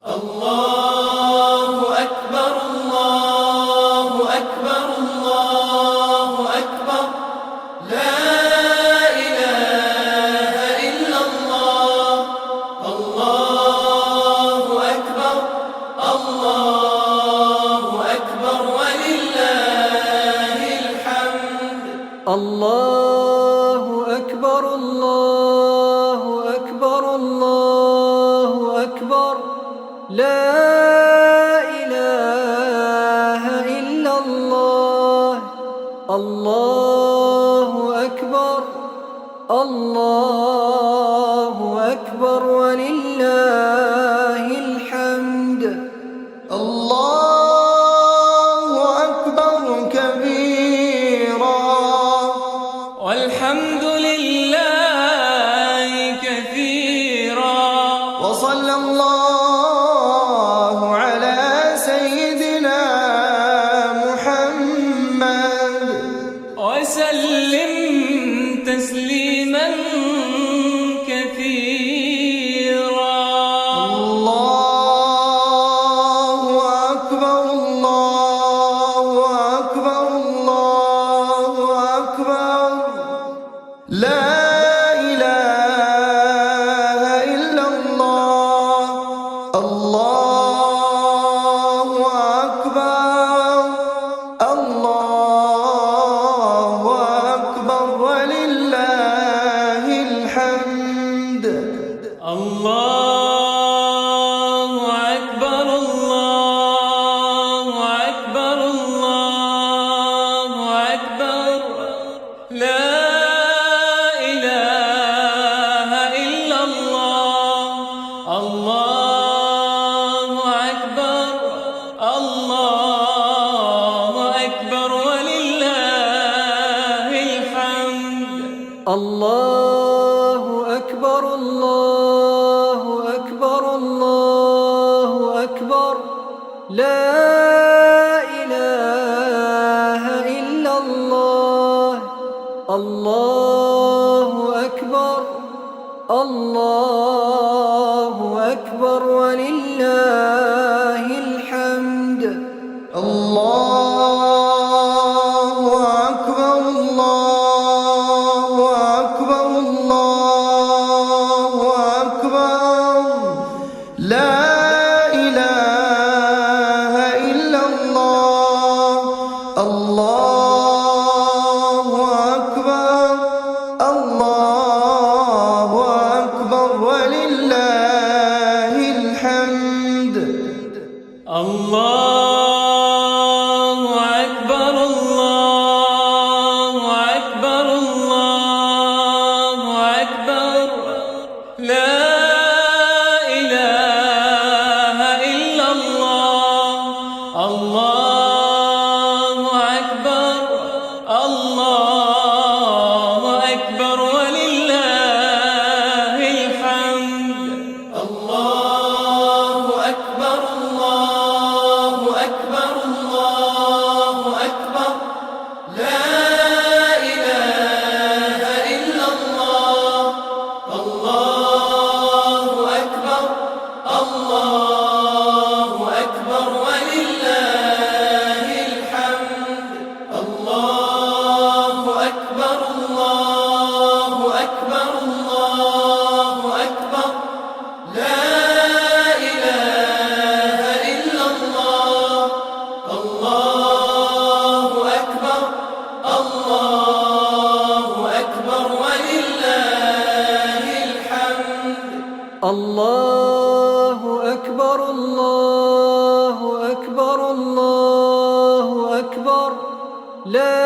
الله أكبر الله أكبر الله أكبر لا إله إلا الله الله أكبر الله أكبر ولله الحمد الله أكبر الله أكبر الله أكبر لا إله إلا الله الله أكبر الله أكبر ولله الحمد الله أكبر كبيرا والحمد لله كثيرا وصلى الله على سيدنا محمد وسلم تسليما كثيرا الله أكبر الله أكبر الله أكبر لا إله إلا الله الله أكبر الله أكبر ولله الحمد الله أكبر الله أكبر الله أكبر لا إله إلا الله الله أكبر الله أكبر ولله الحمد الله أكبر الله أكبر الله أكبر لا إله إلا الله الله أكبر الله أكبر ولله الحمد الله أكبر الله أكبر الله أكبر لا إله إلا الله الله أكبر الله أكبر ولله الحمد الله أكبر الله أكبر الله أكبر لا إله إلا الله الله أكبر الله أكبر ولله الحمد الله أكبر الله أكبر الله أكبر لا إله إلا الله الله أكبر الله أكبر ولله الحمد الله أكبر الله أكبر الله أكبر لا إله إلا الله الله أكبر الله أكبر ولله الحمد الله أكبر الله أكبر الله أكبر لا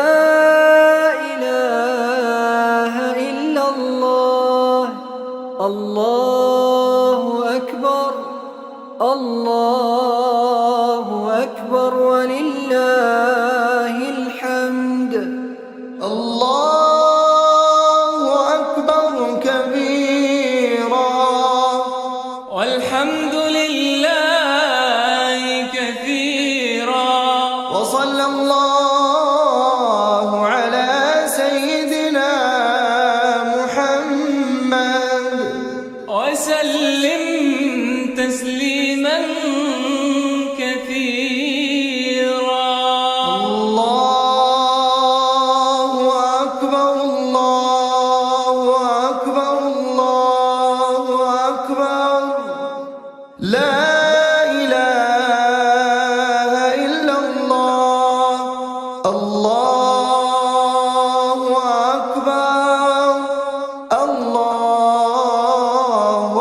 إله إلا الله الله أكبر الله أكبر ولله الحمد الله أكبر كبيرا والحمد لله كثيرا وصلى الله على سيدنا محمد وسلم تسليما تسليما كثيرا. الله أكبر الله أكبر الله أكبر لا إله إلا الله. الله أكبر الله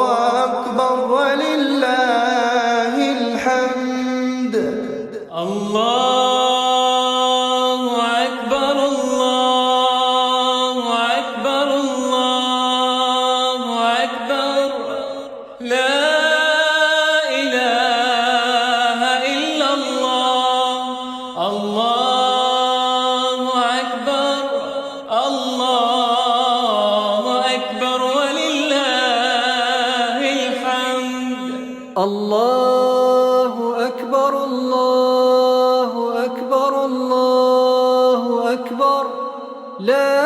أكبر ولله الحمد. الله أكبر الله أكبر الله أكبر لا إله إلا الله. الله أكبر الله أكبر ولله الحمد. الله أكبر الله أكبر الله أكبر لا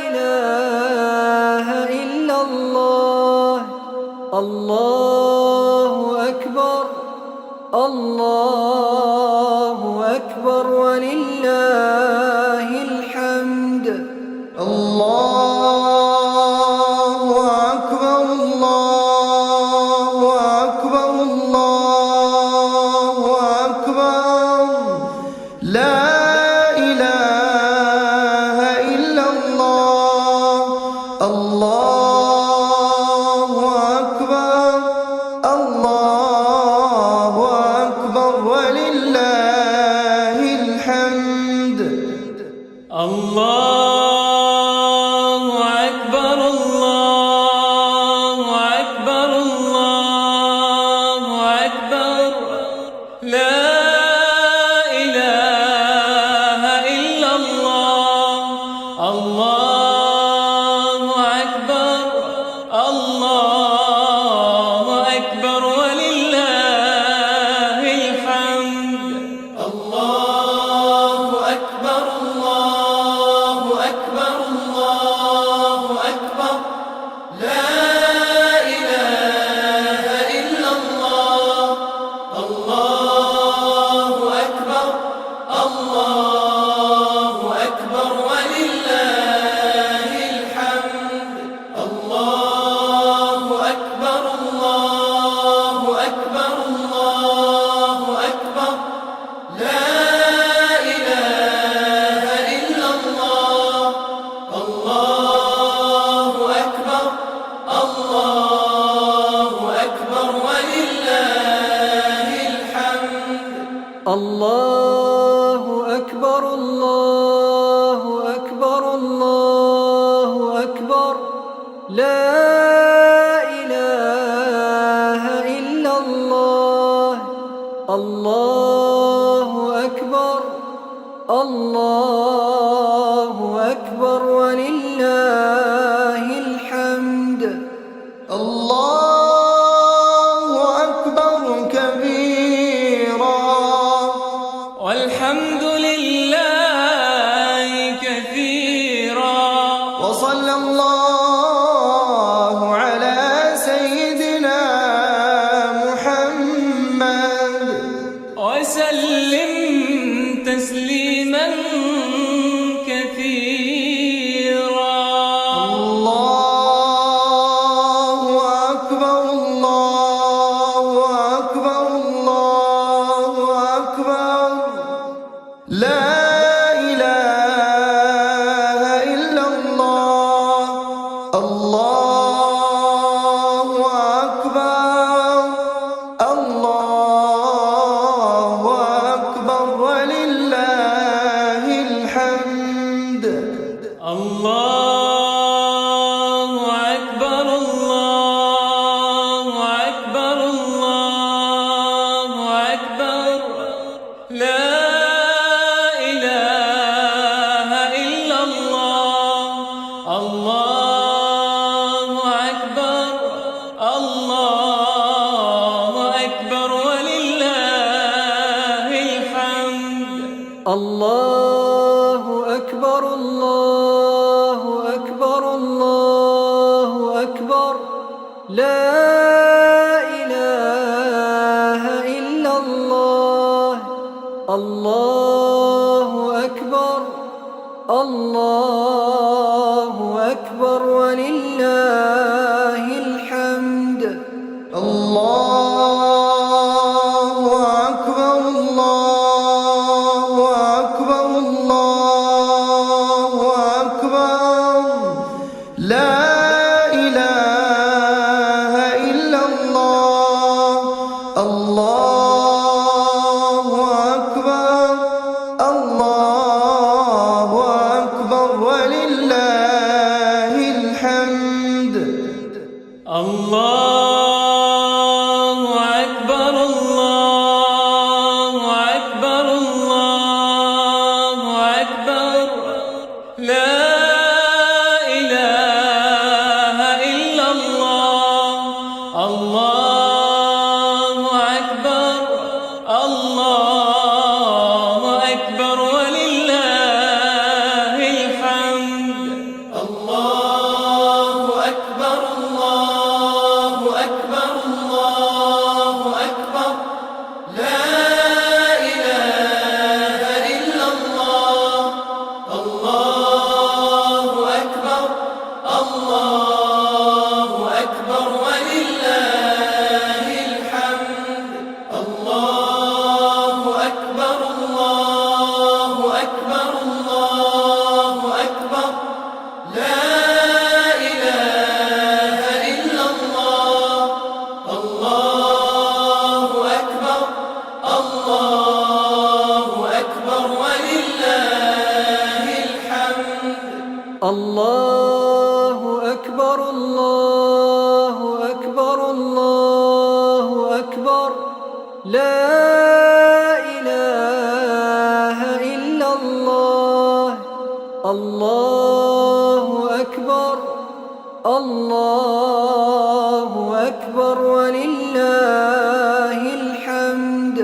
إله إلا الله. الله أكبر الله أكبر ولله الحمد. الله أكبر الله أكبر الله أكبر لا إله إلا الله. الله أكبر الله أكبر ولله الحمد. الله أكبر الله أكبر الله أكبر لا إله إلا الله. الله أكبر الله أكبر ولله الحمد. الله أكبر الله أكبر الله أكبر لا إله إلا الله. الله أكبر الله أكبر ولله الحمد. الله أكبر الله أكبر الله أكبر لا إله إلا الله. الله أكبر الله أكبر ولله الحمد. الله أكبر الله أكبر الله أكبر لا إله إلا الله. الله أكبر الله أكبر ولله الحمد. الله أكبر كبيرا والحمد لله كثيرا. وصلى الله على سيدنا محمد وسلم تسليما كثيرا. الله أكبر الله أكبر الله أكبر لا إله إلا الله. الله أكبر الله أكبر ولله الحمد. الله أكبر الله أكبر الله أكبر لا إله إلا الله. الله أكبر الله أكبر ولله الحمد. الله أكبر الله أكبر الله أكبر لا إله الله أكبر الله أكبر ولله الحمد الله أكبر الله أكبر الله أكبر لا إله إلا الله الله أكبر الله أكبر ولله الحمد الله أكبر الله أكبر الله أكبر لا إله إلا الله الله أكبر الله أكبر ولله الحمد الله أكبر الله أكبر الله أكبر لا إله إلا الله الله أكبر الله أكبر ولله الحمد الله أكبر الله أكبر الله أكبر لا إله إلا الله الله أكبر الله أكبر ولله الحمد الله أكبر الله أكبر الله أكبر لا إله إلا الله الله أكبر الله أكبر ولله الحمد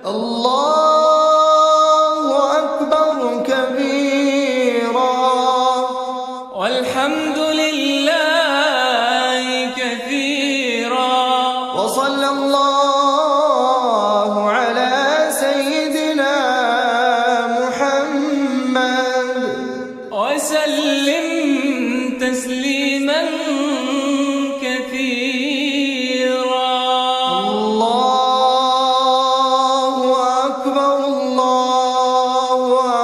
الله أكبر كبيرا والحمد لله كثيرا وصلى الله على سيدنا محمد وسلم تسليما كثيرا الله أكبر الله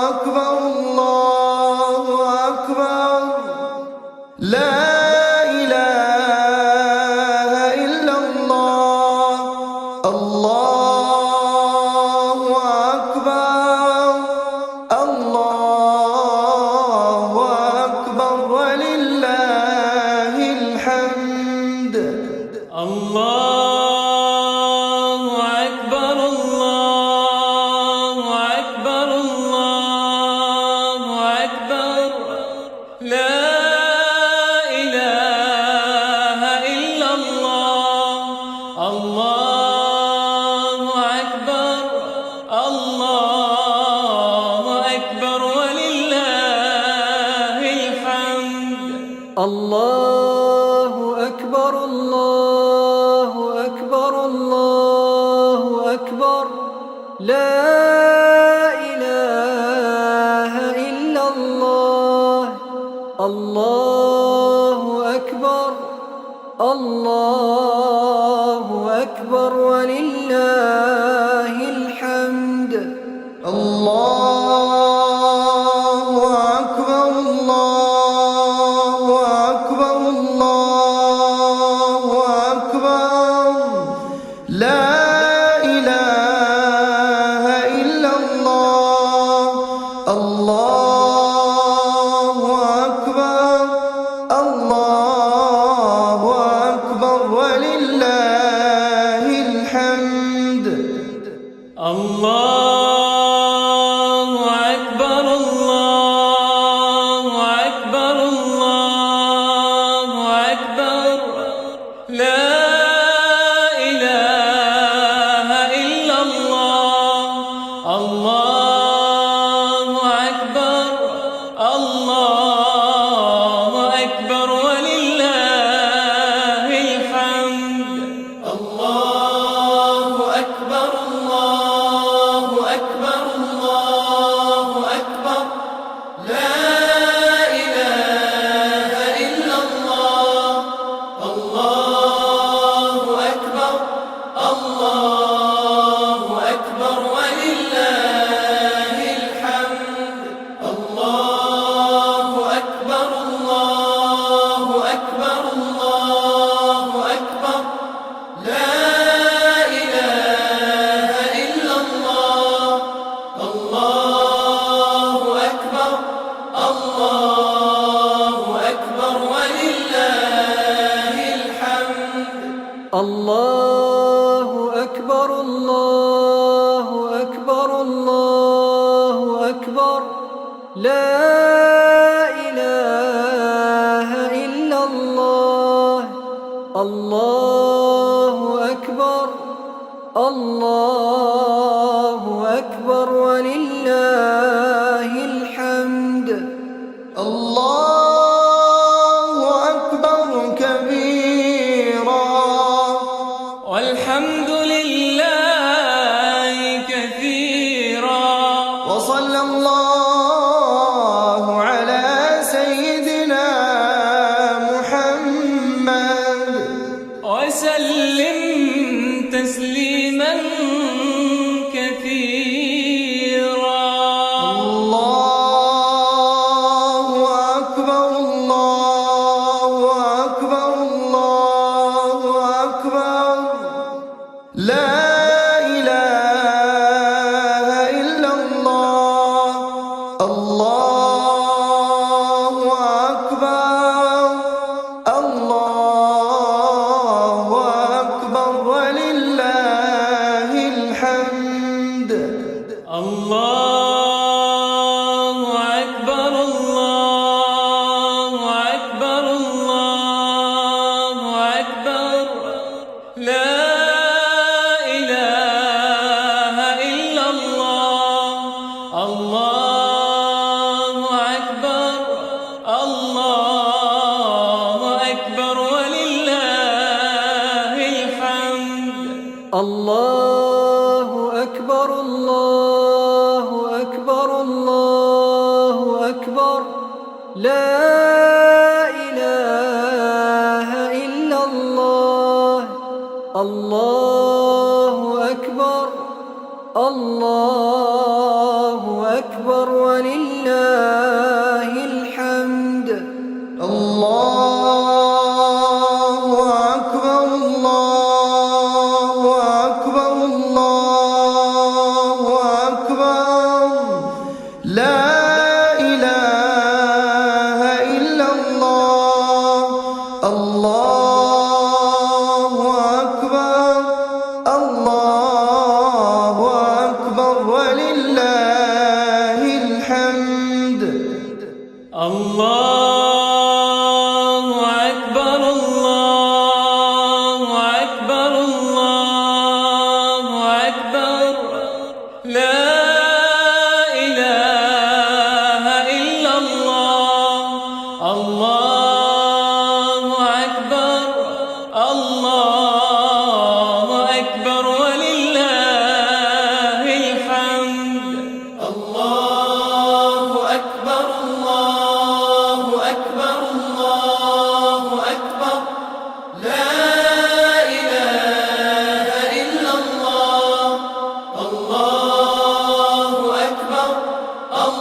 أكبر الله أكبر لا إله إلا الله الله أكبر الله أكبر ولله الحمد الله أكبر الله أكبر الله أكبر لا إله إلا الله الله أكبر الله أكبر ولله الحمد الله أكبر الله أكبر الله أكبر لا إله إلا الله الله أكبر الله أكبر ولله الحمد الله أكبر الله أكبر الله أكبر لا إله إلا الله الله أكبر الله أكبر ولله الحمد الله لا إله إلا الله. الله أكبر الله أكبر ولله الحمد. الله أكبر كبيرا والحمد لله كثيرا وصلى الله على سيدنا محمد وسلم تسليما كثيرا. الله أكبر الله أكبر الله أكبر لا إله إلا الله. الله أكبر الله أكبر ولله الحمد. الله أكبر الله أكبر الله أكبر لا إله إلا الله. الله أكبر الله أكبر ولله الحمد. الله أكبر الله أكبر الله أكبر لا إله إلا الله. الله أكبر الله أكبر ولله الحمد. الله أكبر الله أكبر الله أكبر لا إله إلا الله. الله أكبر الله أكبر ولله الحمد. الله أكبر الله أكبر الله أكبر لا إله إلا الله. الله أكبر الله أكبر ولله الحمد. الله أكبر الله أكبر الله أكبر لا إله إلا الله. الله أكبر الله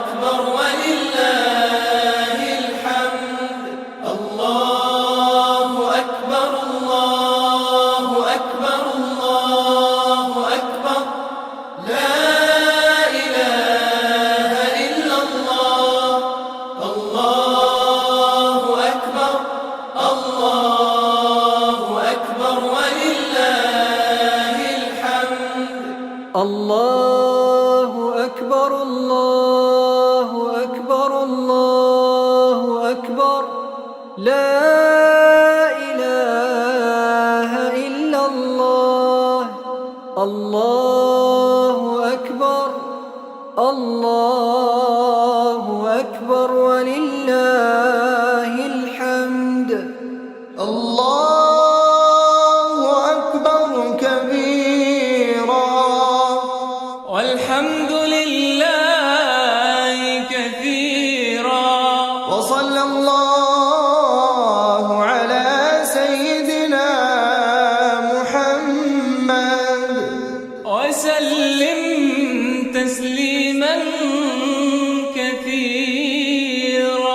أكبر ولله الحمد. الله أكبر الله أكبر الله أكبر لا إله إلا الله. الله أكبر الله أكبر ولله الحمد. الله أكبر الله أكبر الله أكبر لا إله إلا الله. الله أكبر الله أكبر ولله الحمد. الله أكبر كبيرا والحمد لله كثيرا وصلى الله على سيدنا محمد وسلم تسليما كثيرا.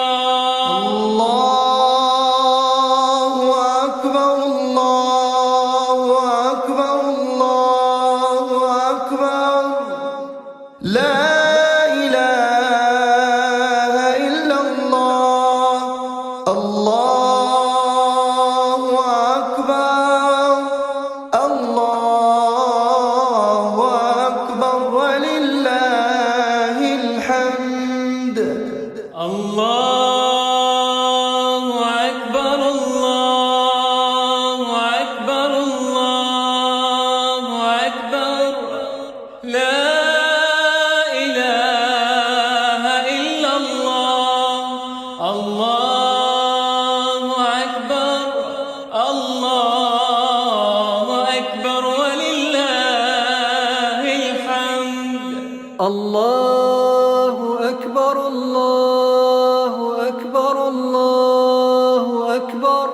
الله أكبر الله أكبر الله أكبر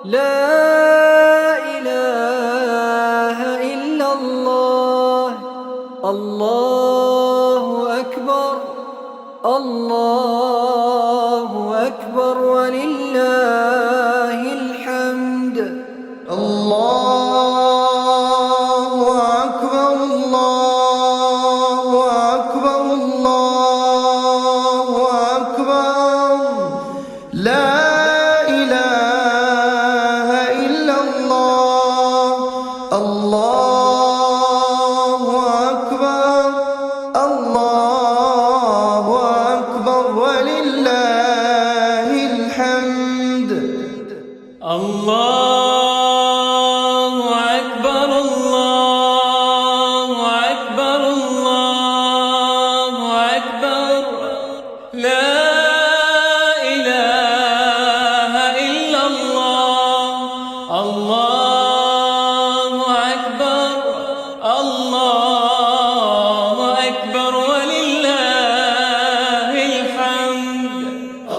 لا إله إلا الله الله أكبر الله أكبر ولله الحمد الله أكبر الله أكبر الله أكبر لا إله إلا الله الله أكبر الله أكبر ولله الحمد الله أكبر الله أكبر الله أكبر لا إله إلا الله الله أكبر الله أكبر ولله الحمد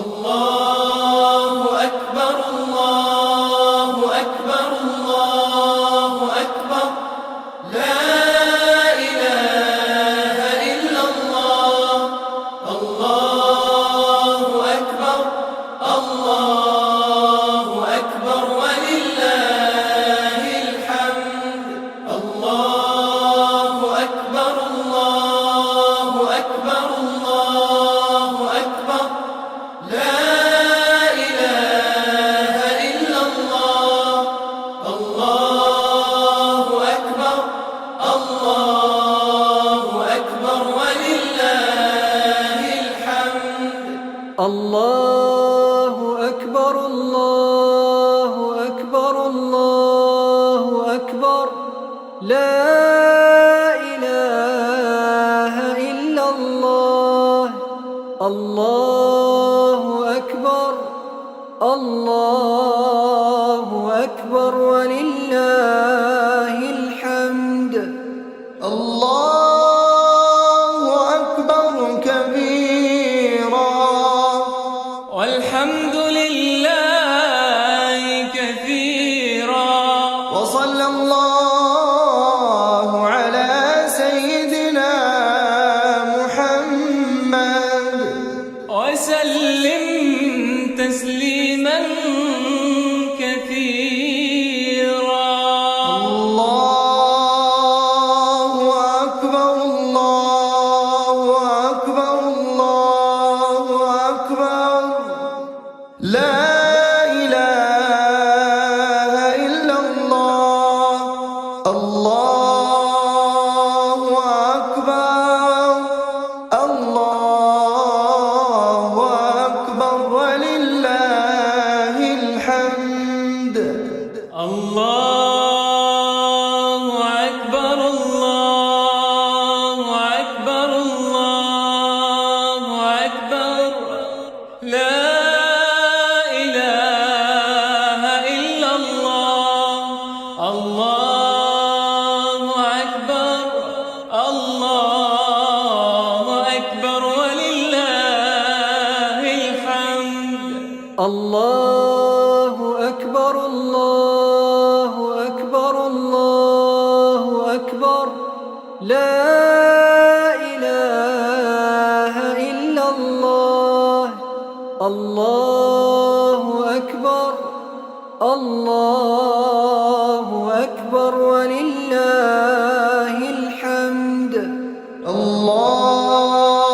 الله أكبر الله أكبر الله أكبر لا إله إلا الله الله أكبر الله أكبر ولله الحمد الله أكبر الله أكبر الله أكبر لا إله إلا الله الله أكبر الله أكبر ولله الحمد الله أكبر الله أكبر الله أكبر لا إله إلا الله الله أكبر الله أكبر ولله الحمد الله أكبر كبيرا والحمد لله كثيرا وصلى الله على سيدنا محمد وسلم تسليما كثيرا الله أكبر الله أكبر الله أكبر لا إله إلا الله الله أكبر الله أكبر ولله الحمد الله أكبر الله أكبر الله أكبر لا إله إلا الله الله أكبر الله أكبر ولله الحمد الله أكبر الله أكبر الله أكبر لا إله إلا الله الله أكبر الله أكبر ولله الحمد الله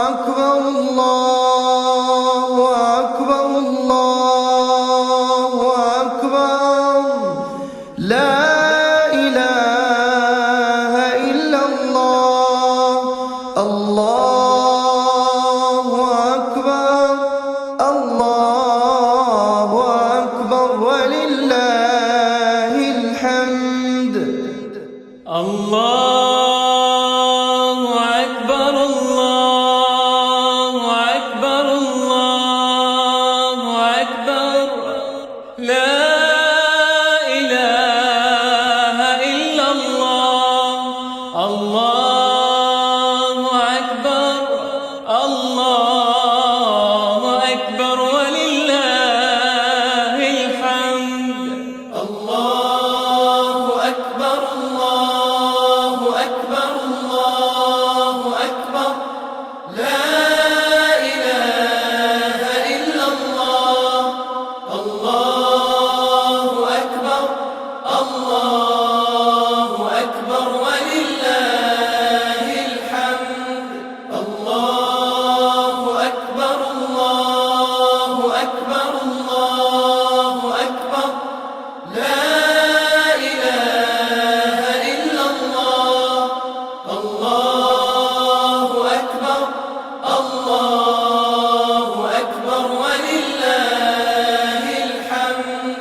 أكبر الله أكبر الله أكبر لا إله إلا الله الله أكبر الله أكبر ولله الحمد الله أكبر الله أكبر الله أكبر لا إله إلا الله الله الله أكبر ولله الحمد. الله أكبر الله أكبر الله أكبر. لا إله إلا الله. الله أكبر الله أكبر ولله الحمد.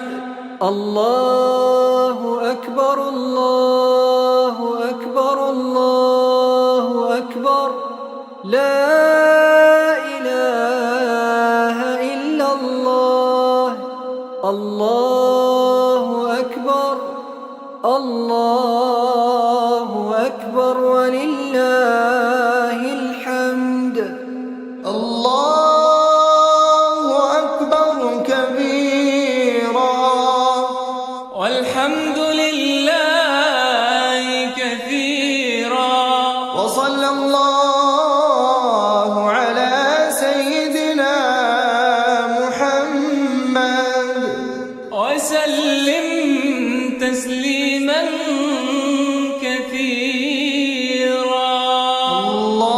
الله أكبر الله أكبر الله أكبر. لا إله إلا الله. الله أكبر الله أكبر ولله الحمد. الله أكبر كبيرا والحمد لله كثيرا. وصلى الله على سيدنا محمد وسلم تسليما كثيرا. الله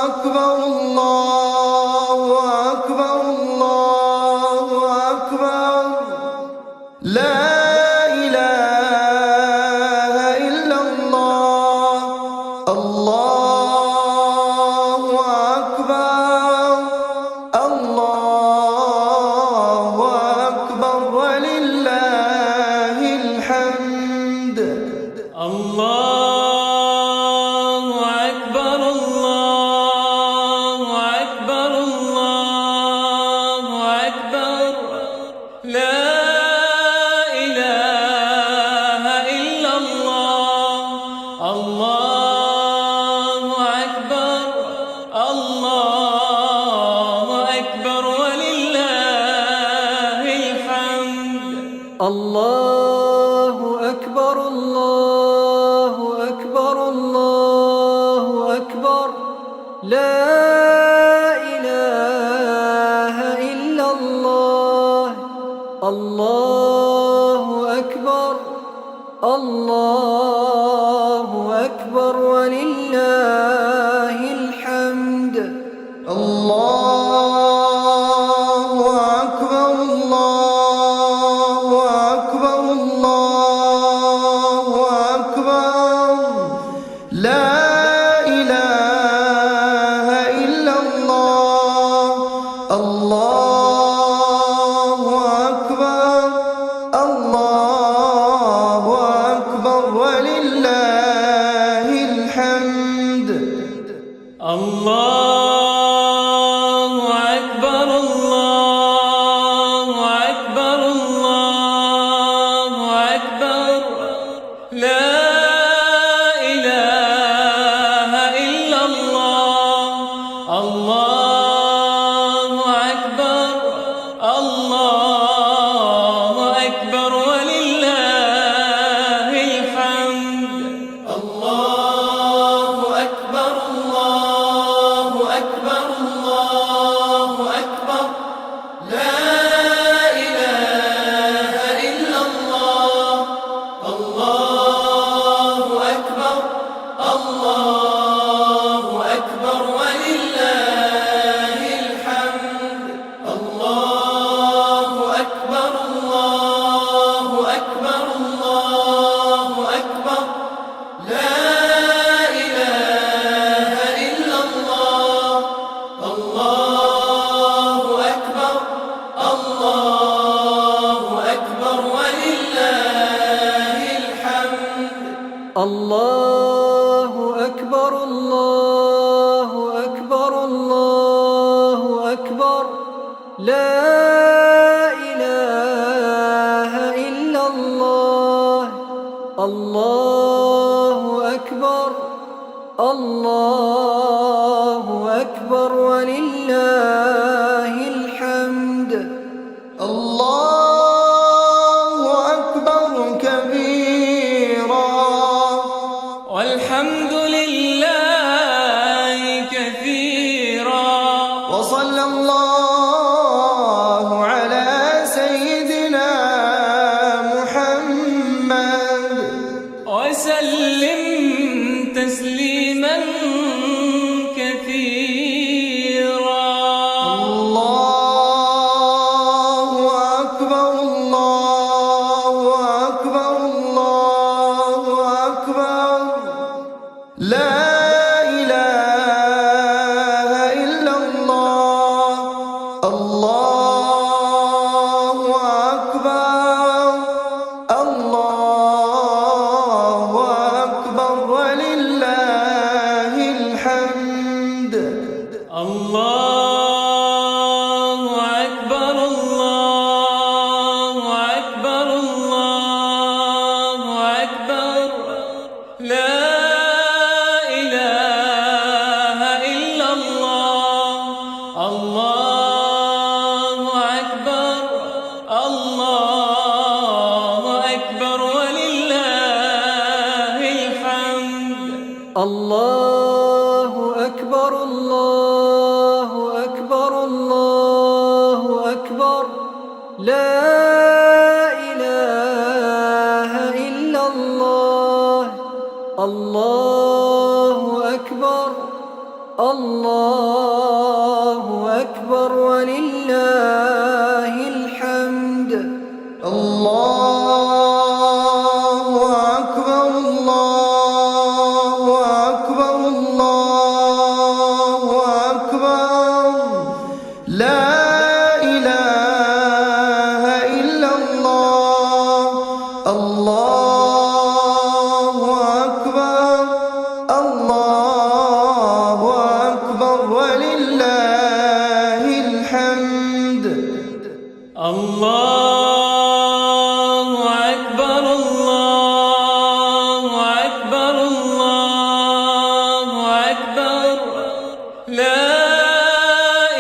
أكبر الله أكبر الله أكبر. لا إله إلا الله. الله أكبر الله أكبر ولله الحمد. الله أكبر الله أكبر الله أكبر. لا إله إلا الله. الله أكبر الله أكبر ولله الحمد. الله أكبر الله أكبر الله أكبر. لا إله إلا الله. الله أكبر الله أكبر ولله الحمد. الله أكبر الله أكبر الله أكبر. لا إله إلا الله. الله أكبر الله أكبر ولله الحمد. الله أكبر الله أكبر الله أكبر. لا إله إلا الله. الله أكبر الله أكبر ولله الحمد. الله أكبر الله أكبر الله أكبر. لا إله إلا الله. الله أكبر الله أكبر ولله الحمد. الله أكبر الله أكبر الله أكبر. لا إله إلا الله. الله أكبر الله أكبر ولله الحمد. الله أكبر الله أكبر الله أكبر. لا إله إلا الله. الله أكبر الله أكبر ولله الحمد. الله أكبر كبيرا والحمد لله كثيرا. وصلى الله على سيدنا الله أكبر الله أكبر ولله الحمد الله أكبر الله أكبر الله أكبر لا إله إلا الله الله أكبر الله أكبر ولله الحمد الله أكبر الله أكبر الله أكبر لا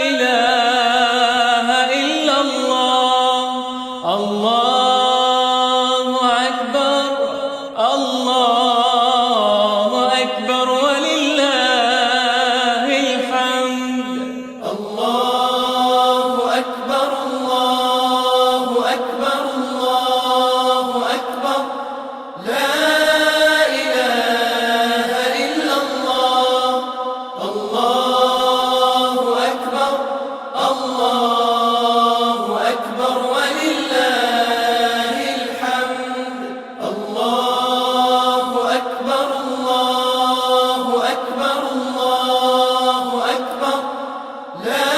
إله إلا الله الله أكبر الله أكبر ولله الحمد الله أكبر الله أكبر الله أكبر لا إله إلا الله الله أكبر الله أكبر ولله الحمد الله أكبر الله أكبر الله أكبر لا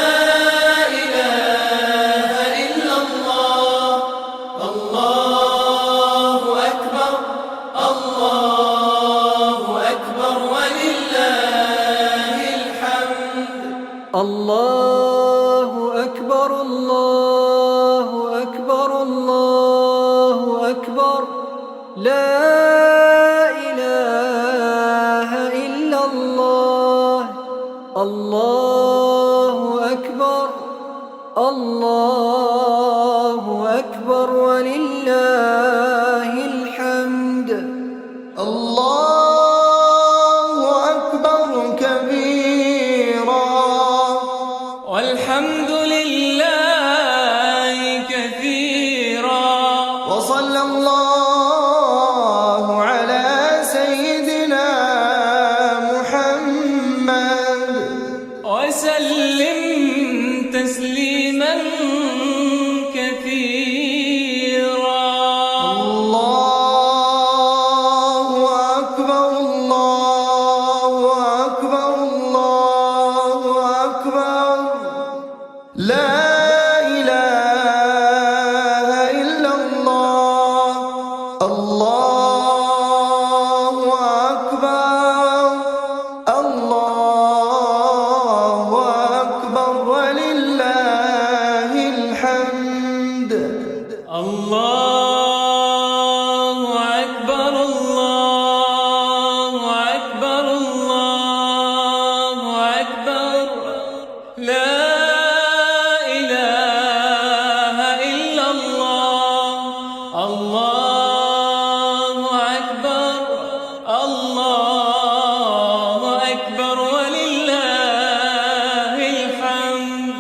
إله إلا الله الله أكبر الله أكبر ولله الحمد الله أكبر الله أكبر الله أكبر لا إله إلا الله الله أكبر الله أكبر ولله الحمد الله أكبر كبيرا والحمد لله كثيرا وصلى الله على سيدنا محمد وسلم تسليما كثيرا الله أكبر الله أكبر الله أكبر لا إله إلا الله الله أكبر الله أكبر ولله الحمد الله أكبر الله أكبر الله أكبر لا إله إلا الله الله أكبر الله أكبر ولله الحمد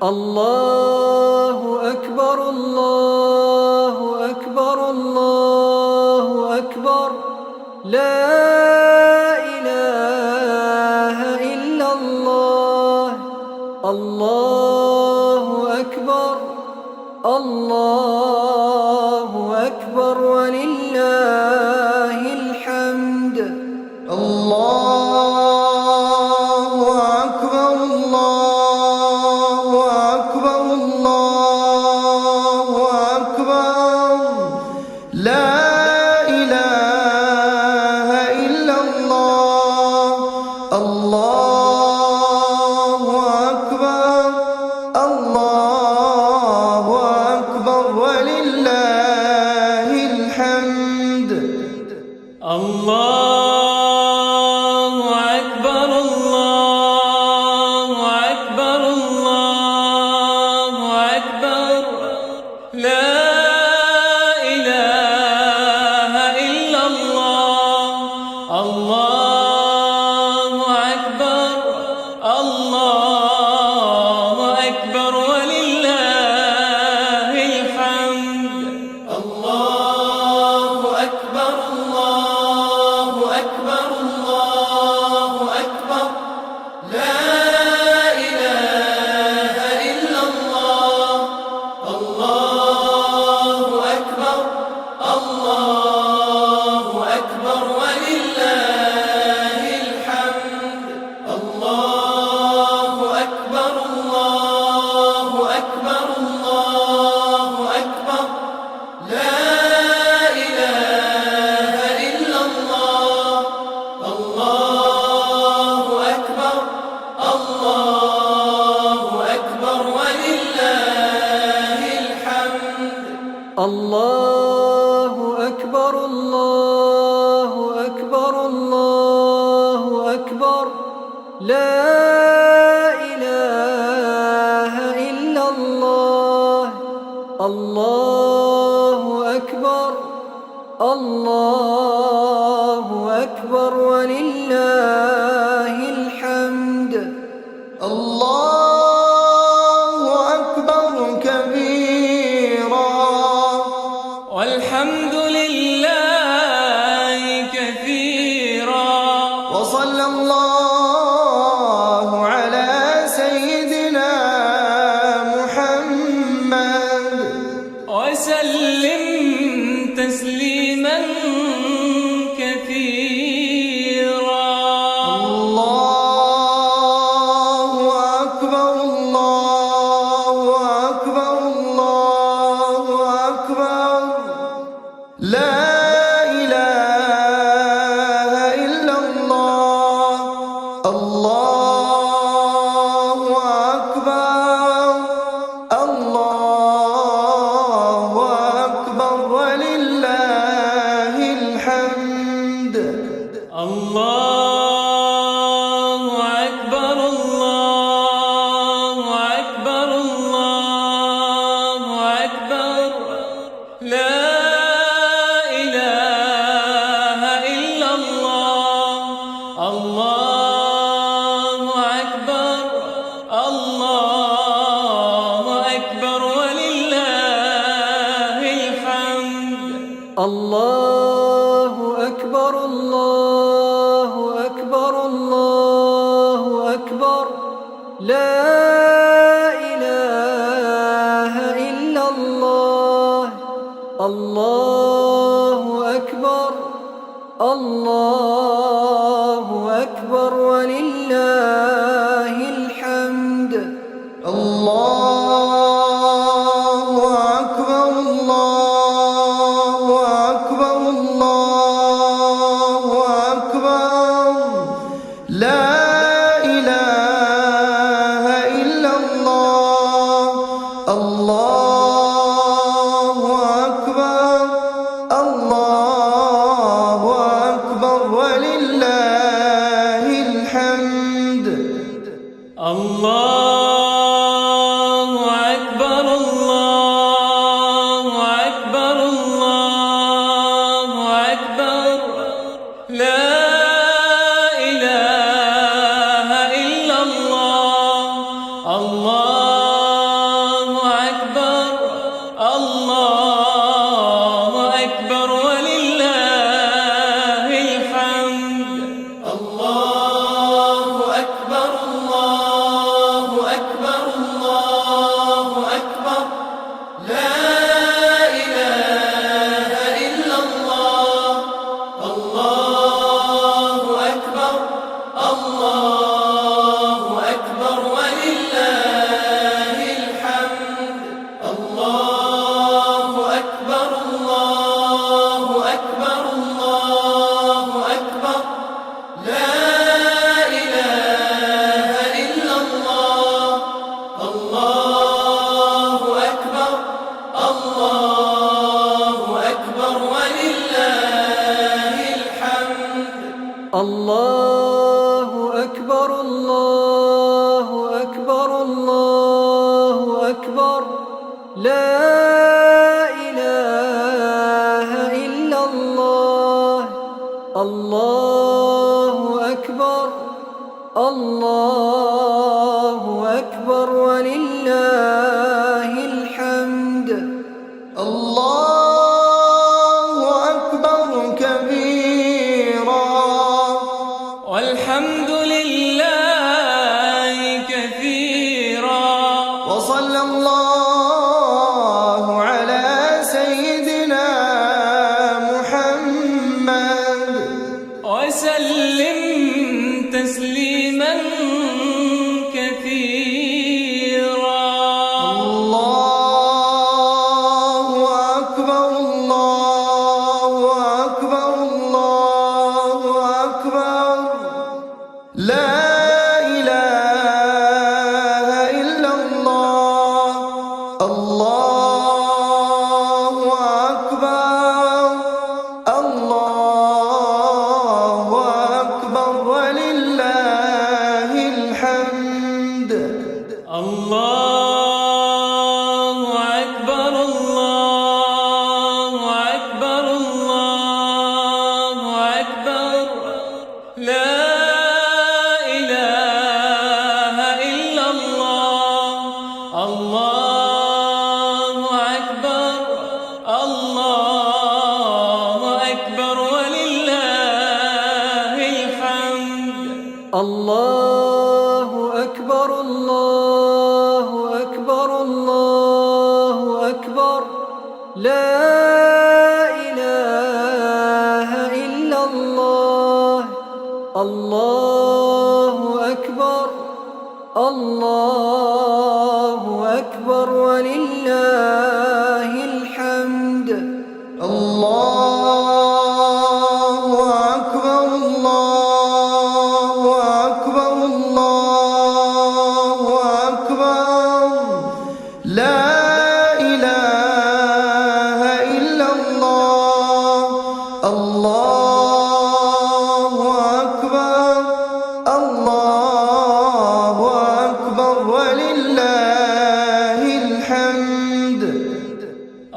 الله أكبر الله أكبر الله أكبر لا إله إلا الله الله أكبر الله أكبر ولله الحمد الله أكبر الله أكبر الله أكبر لا إله إلا الله الله أكبر الله أكبر ولله الحمد لا إله إلا الله. الله أكبر الله أكبر ولله الحمد. الله أكبر الله أكبر الله أكبر لا إله إلا الله. الله أكبر الله أكبر ولله الحمد. الله أكبر كبيرا والحمد لله كثيرا. وصلى الله على سيدنا محمد وسلم تسليما كثيرا. الله أكبر الله أكبر الله أكبر لا إله إلا الله. الله أكبر الله أكبر ولله الحمد. الله أكبر الله أكبر الله أكبر لا إله إلا الله. الله أكبر الله أكبر ولله الحمد. الله أكبر الله أكبر الله أكبر لا إله إلا الله. الله أكبر الله أكبر ولله الحمد. الله أكبر الله أكبر الله أكبر لا إله إلا الله. الله أكبر الله أكبر ولله الحمد. الله أكبر الله أكبر الله أكبر لا إله إلا الله. الله أكبر الله أكبر ولله الحمد. الله أكبر الله أكبر الله أكبر لا إله إلا الله. الله أكبر الله أكبر ولله الحمد. الله أكبر الله أكبر الله أكبر لا إله إلا الله. الله أكبر الله أكبر ولله الحمد. الله أكبر الله أكبر الله أكبر لا إله إلا الله. الله أكبر الله أكبر ولله الحمد. الله أكبر كبيرا والحمد لله كثيرا. وصلى الله على سيدنا محمد وسلم تسليما الله أكبر الله أكبر الله أكبر لا إله إلا الله الله أكبر الله أكبر ولله الحمد الله أكبر الله أكبر الله أكبر لا إله إلا الله الله أكبر الله أكبر ولله الحمد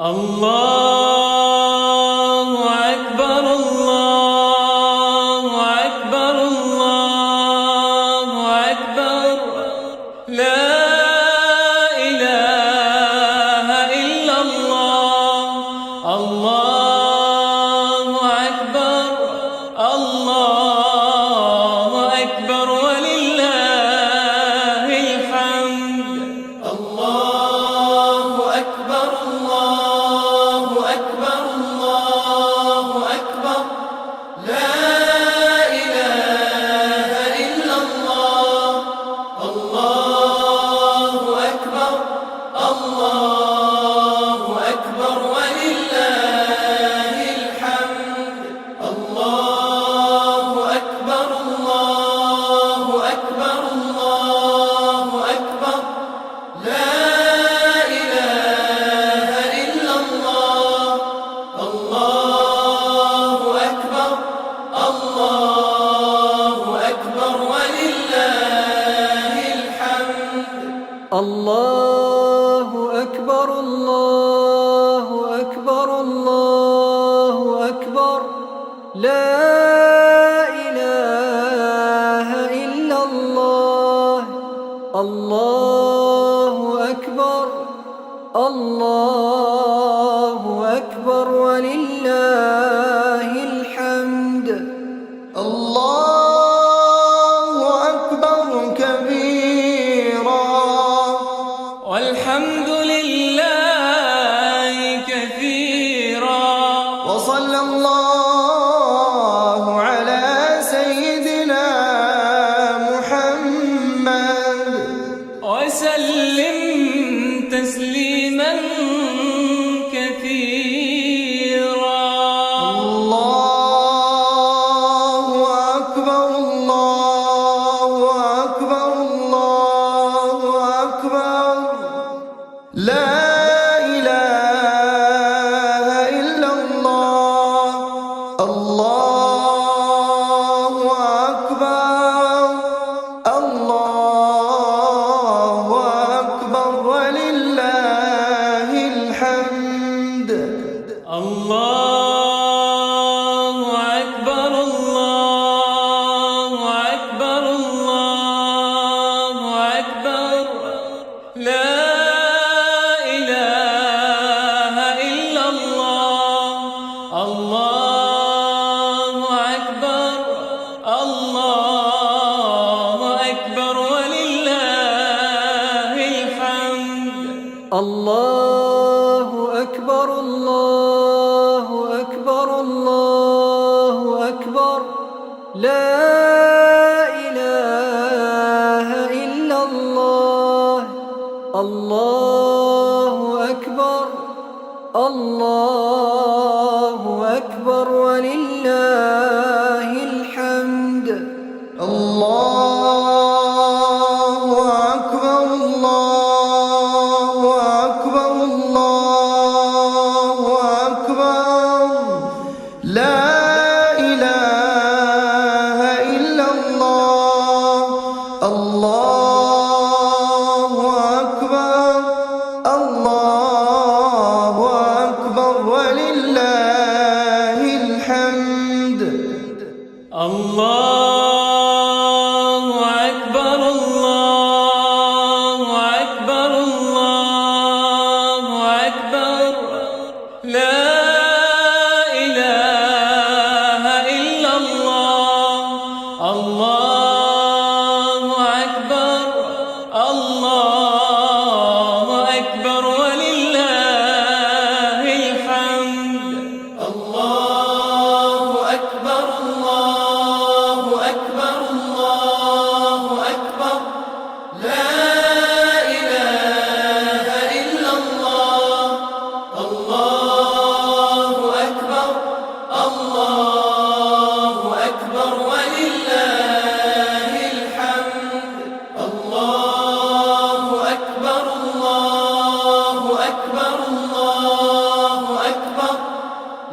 الله أكبر الله أكبر الله أكبر لا إله إلا الله الله أكبر الله أكبر ولله الحمد الله أكبر الله أكبر الله أكبر لا إله إلا الله الله أكبر الله أكبر ولله الحمد الله أكبر الله أكبر الله أكبر لا إله إلا الله الله أكبر الله أكبر ولله الحمد الله أكبر الله أكبر الله أكبر لا إله إلا الله الله أكبر الله أكبر ولله الحمد الله أكبر كبيرا والحمد لله كثيرا وصلى الله على سيدنا محمد وسلم تسليما كثيرا الله أكبر الله أكبر الله أكبر لا إله إلا الله الله أكبر الله أكبر ولله الحمد الله أكبر الله أكبر الله أكبر لا إله إلا الله الله أكبر الله أكبر ولله الحمد الله أكبر الله أكبر الله أكبر لا إله إلا الله الله أكبر الله أكبر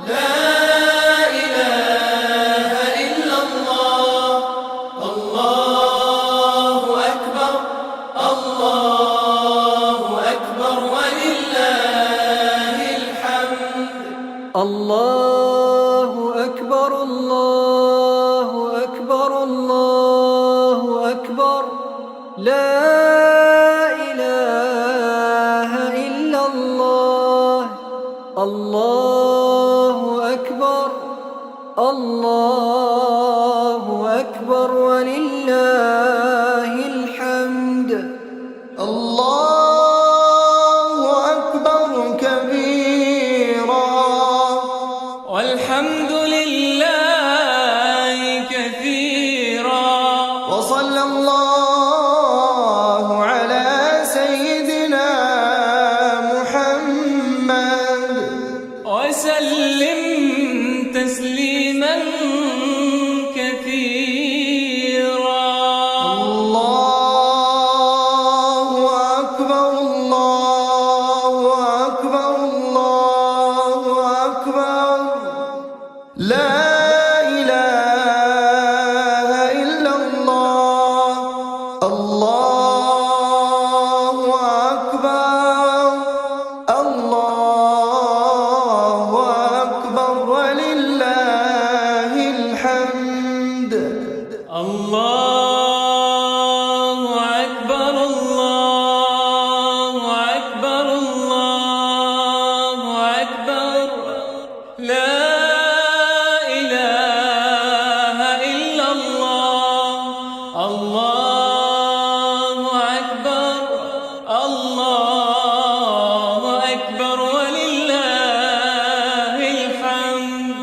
لا إله إلا الله. الله أكبر الله أكبر ولله الحمد. الله أكبر الله أكبر الله أكبر لا إله إلا الله. الله أكبر الله أكبر ولله الحمد. الله أكبر كبيرا والحمد لله كثيرا. وصلى الله على سيدنا محمد وسلم تسليما كثيرا. الله أكبر الله أكبر الله أكبر لا إله إلا الله. الله أكبر الله أكبر ولله الحمد. الله أكبر الله أكبر الله أكبر لا إله إلا الله. الله أكبر الله أكبر ولله الحمد.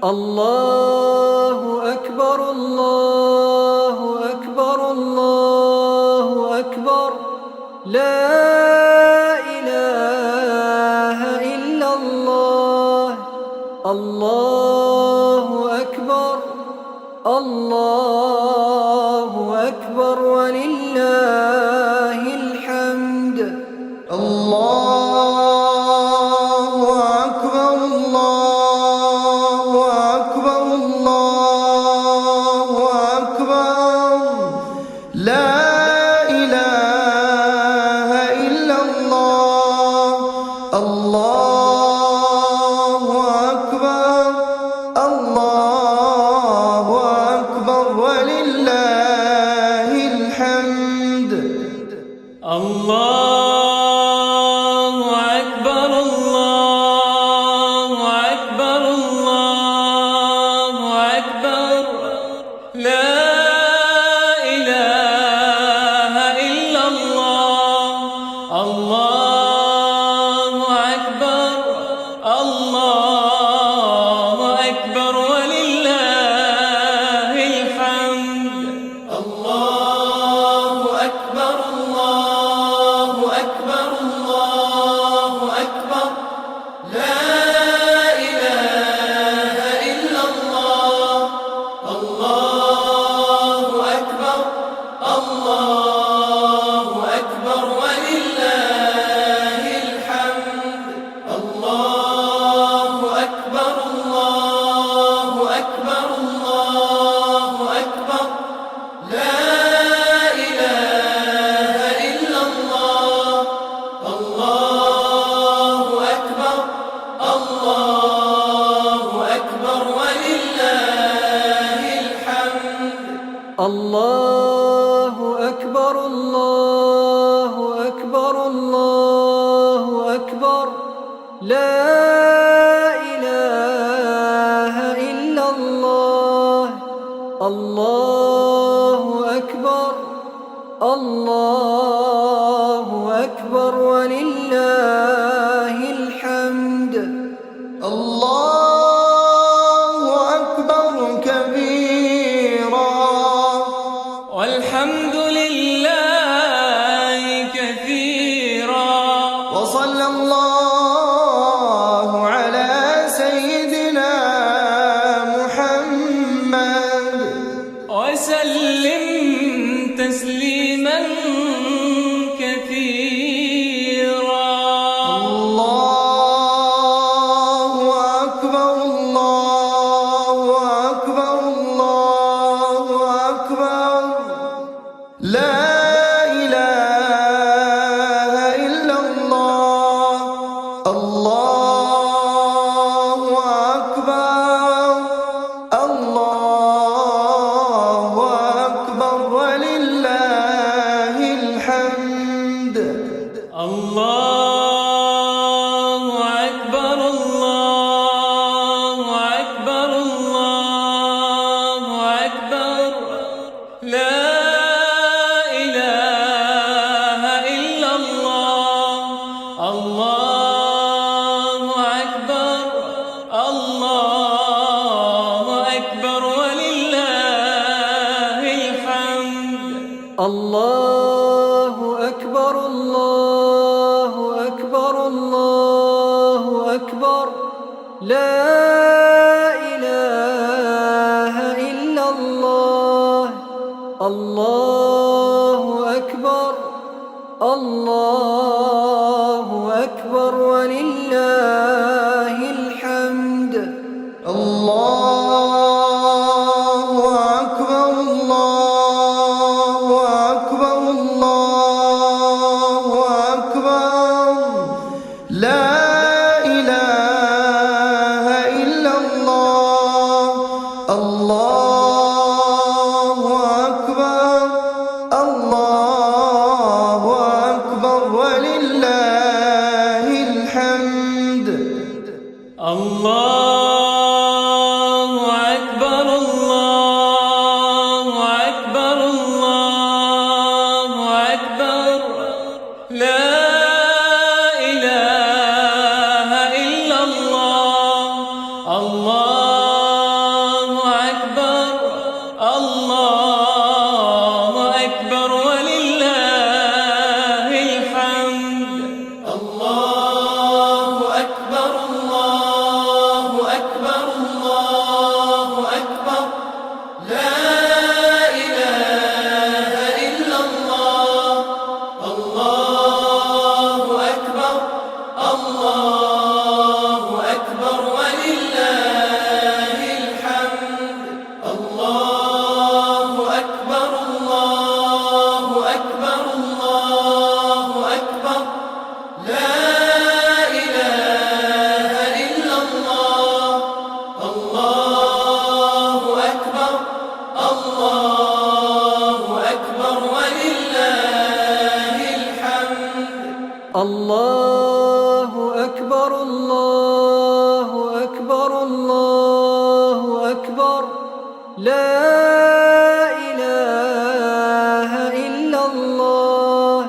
الله أكبر الله أكبر الله أكبر لا إله إلا الله. الله أكبر الله أكبر ولله الحمد. الله أكبر الله أكبر الله أكبر لا إله إلا الله. الله أكبر الله أكبر ولله الحمد. الله أكبر الله أكبر الله أكبر لا إله إلا الله. الله أكبر الله أكبر ولله الحمد. الله أكبر الله أكبر الله أكبر لا إله إلا الله. الله أكبر الله أكبر ولله الحمد. الله أكبر الله أكبر الله أكبر لا إله إلا الله. الله أكبر الله أكبر ولله الحمد. الله أكبر الله أكبر الله أكبر لا إله إلا الله. الله أكبر الله أكبر ولله الحمد. الله أكبر كبيرا الله أكبر الله أكبر الله أكبر لا إله إلا الله الله أكبر الله أكبر ولله الحمد الله أكبر الله أكبر الله أكبر لا إله إلا الله الله أكبر الله أكبر ولله الحمد الله أكبر الله أكبر الله أكبر لا إله إلا الله الله أكبر الله أكبر ولله الحمد الله أكبر الله أكبر الله أكبر لا إله إلا الله الله أكبر الله أكبر ولله الحمد الله أكبر الله أكبر الله أكبر لا إله إلا الله الله أكبر الله أكبر ولله الحمد الله أكبر الله أكبر الله أكبر لا إله إلا الله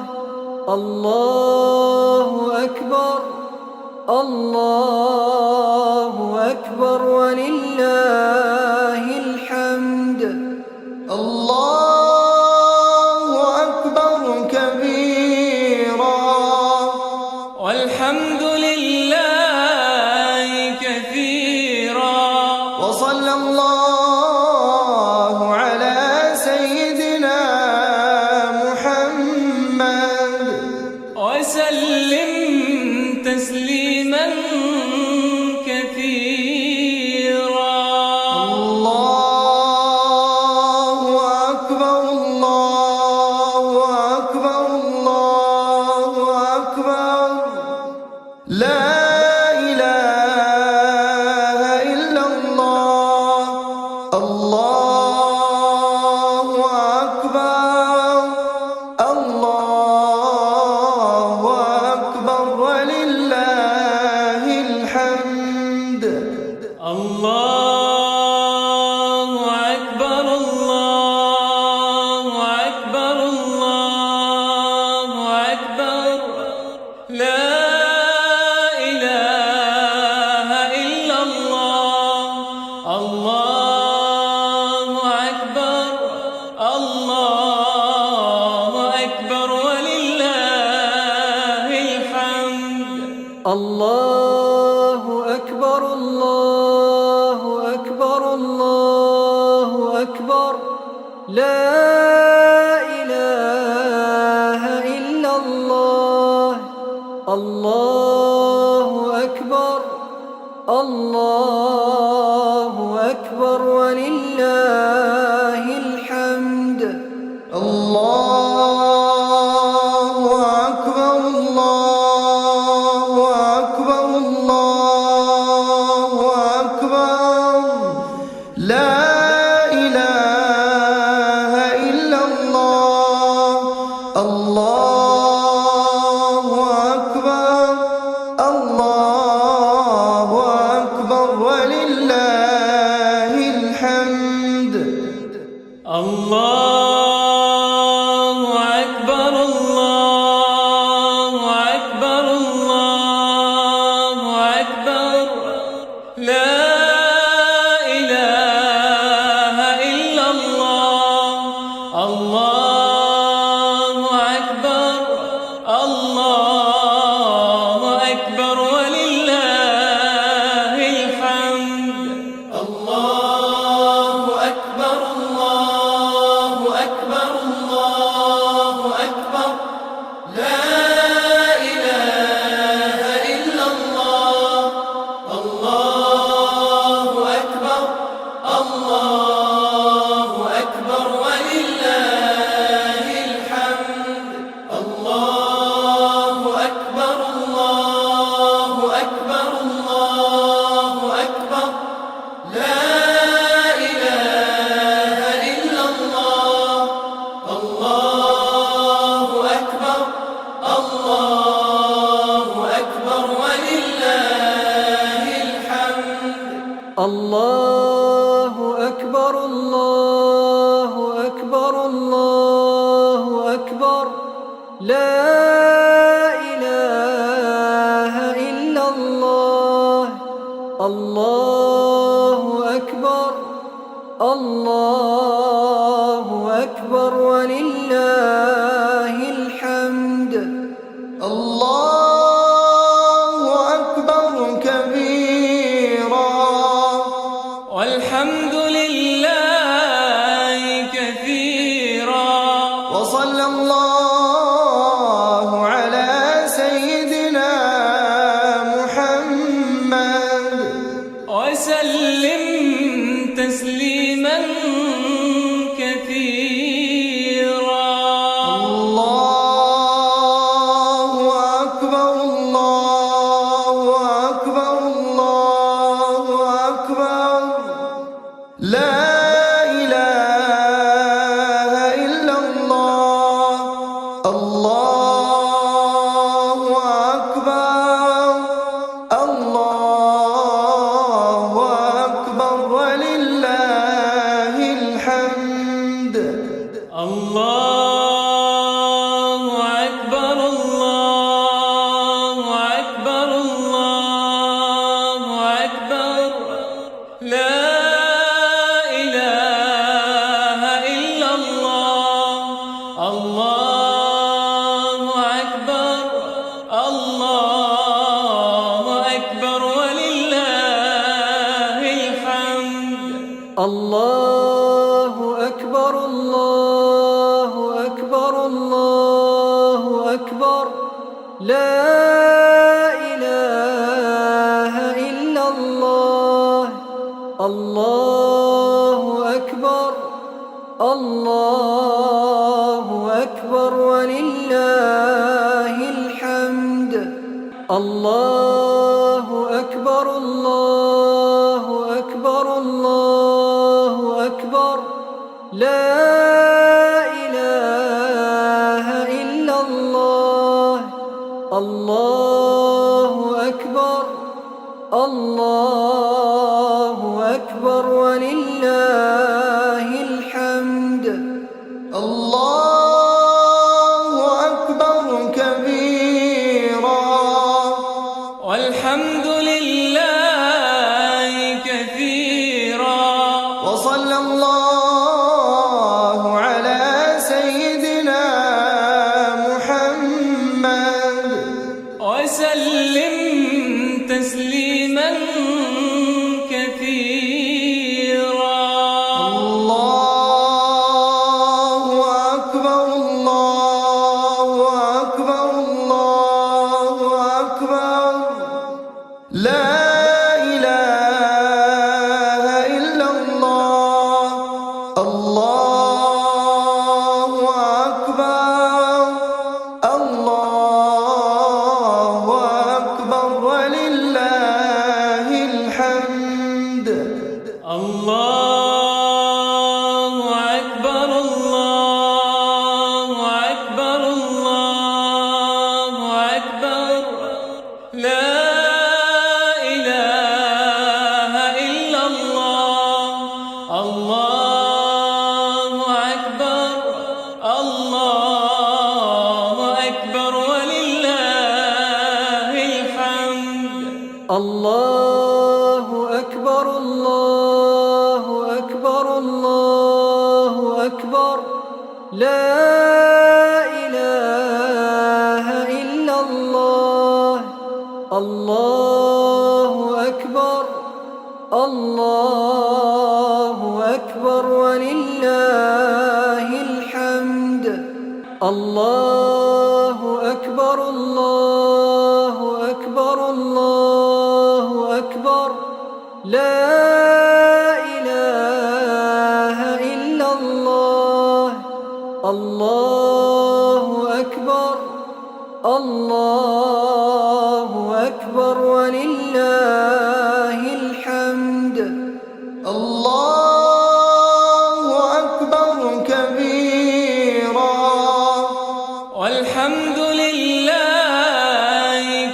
الله أكبر الله أكبر ولله الحمد الله أكبر كبيرا والحمد لله كثيرا وصلى الله على سيدنا محمد وسلم تسليما كثيرا الله أكبر الله أكبر الله أكبر لا إله إلا الله الله أكبر الله أكبر ولله الحمد الله أكبر الله أكبر الله أكبر لا إله إلا الله الله أكبر الله أكبر ولله الحمد الله أكبر الله أكبر الله أكبر لا إله إلا الله الله أكبر الله أكبر ولله الحمد الله أكبر الله أكبر الله أكبر لا إله إلا الله الله أكبر الله أكبر ولله الحمد الله أكبر الله أكبر الله أكبر لا إله إلا الله الله الله أكبر ولله الحمد. الله أكبر الله أكبر الله أكبر لا إله إلا الله. الله أكبر الله أكبر ولله الحمد. الله أكبر الله أكبر الله أكبر لا إله إلا الله. الله أكبر الله أكبر ولله الحمد. الله أكبر كبيرا والحمد لله كثيرا وصلى الله على سيدنا محمد وسلم تسليما كثيرا. الله أكبر الله أكبر الله أكبر لا إله إلا الله. الله أكبر الله أكبر ولله الحمد. الله أكبر الله أكبر الله أكبر لا إله إلا الله. الله أكبر الله أكبر ولله الحمد. الله أكبر الله أكبر الله أكبر لا إله إلا الله. الله أكبر الله أكبر ولله الحمد. الله أكبر الله أكبر الله أكبر لا إله إلا الله. الله أكبر الله أكبر ولله الحمد. الله أكبر كبيرا والحمد لله كثيرا وصلى الله على سيدنا محمد وسلم تسليما كثيرا. الله أكبر الله أكبر الله أكبر لا إله إلا الله. الله أكبر الله أكبر ولله الحمد. الله أكبر الله أكبر الله أكبر لا إله إلا الله. الله أكبر الله أكبر ولله الحمد. الله أكبر الله أكبر الله أكبر لا إله إلا الله. الله أكبر الله أكبر ولله الحمد. الله أكبر الله أكبر الله أكبر لا إله الله أكبر الله أكبر ولله الحمد الله أكبر كبيرا والحمد لله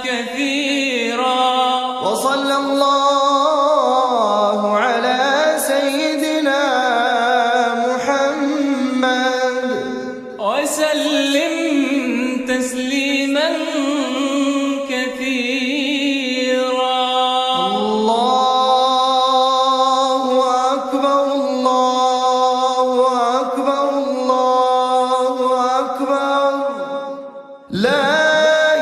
كثيرا وصلى الله على سيدنا محمد وسلم تسليما كثيرا الله أكبر الله أكبر الله أكبر لا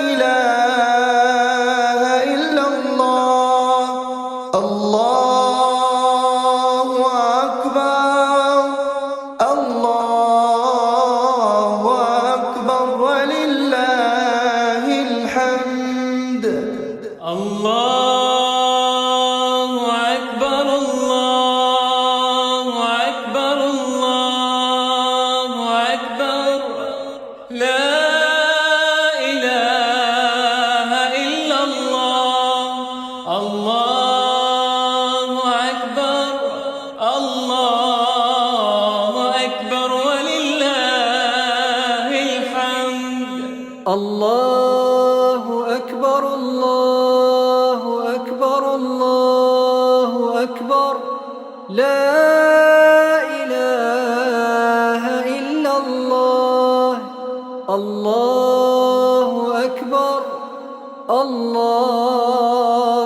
إله إلا الله الله أكبر الله أكبر ولله الحمد الله أكبر الله أكبر الله أكبر لا إله إلا الله الله أكبر الله أكبر ولله الحمد الله أكبر الله أكبر الله أكبر لا إله إلا الله الله أكبر الله